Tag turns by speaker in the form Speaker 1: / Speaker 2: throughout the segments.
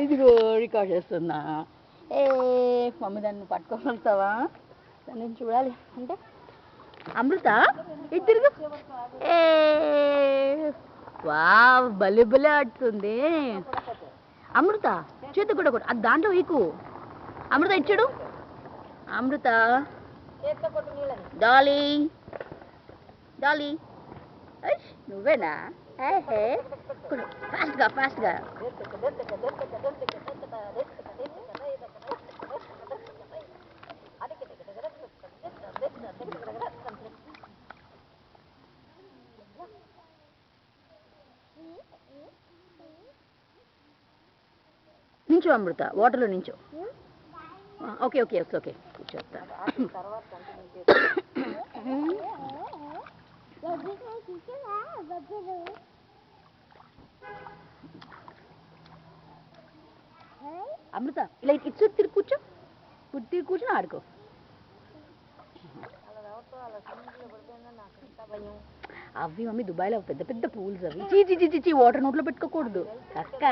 Speaker 1: ఇదిగో రికార్డ్ చేస్తున్నా. ఏ మమ్మీ దాన్ని పట్టుకోగలుగుతావా? దాన్ని చూడాలి అంటే అమృత ఇటు తిరుగు. ఏ వావ్ భలే భలే ఆడుతుంది అమృత. చేతి కూడా కూడా అది దాంట్లో వీకు. అమృత ఇచ్చాడు. అమృత డాలీ డాలీ నువ్వేనా? ఫాస్ట్గా ఫాస్ట్గా. నించో అమృత, వాటర్లో నించో. ఓకే ఓకే ఓకే ఓకే కూర్చోస్తా. అమృత ఇలా ఇటు తిరిగి కూర్చో. తిరిగి కూర్చొని ఆడుకో. అవి మమ్మీ దుబాయ్లో పెద్ద పెద్ద పూల్స్ అవి. చీ చీ చీ చీ వాటర్ నోట్లో పెట్టుకోకూడదు అక్క.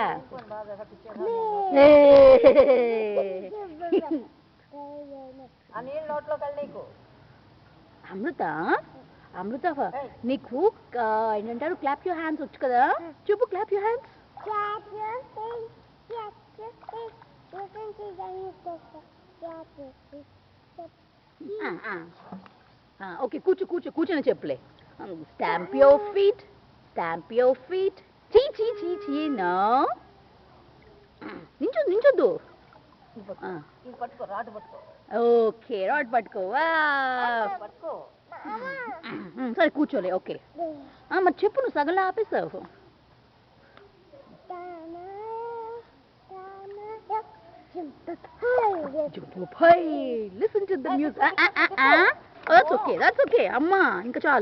Speaker 1: అమృత అమృత నీకు ఏంటంటారు క్లాప్ యువర్ హ్యాండ్స్ వచ్చు కదా? చూపు క్లాప్ యువర్ హ్యాండ్స్. ఓకే కూర్చో కూర్చో కూర్చొని చెప్పులే. Stamp your feet, stamp your feet. చీ చీ చీ చీ నో. నించొద్దు. ఓకే రాడ్ పట్టుకో. సరే కూర్చోలే. ఓకే మరి చెప్పు, నువ్వు సగంలో ఆపేసావు. Listen to the music. That's okay. That's okay. అమ్మా ఇంకా చాలు.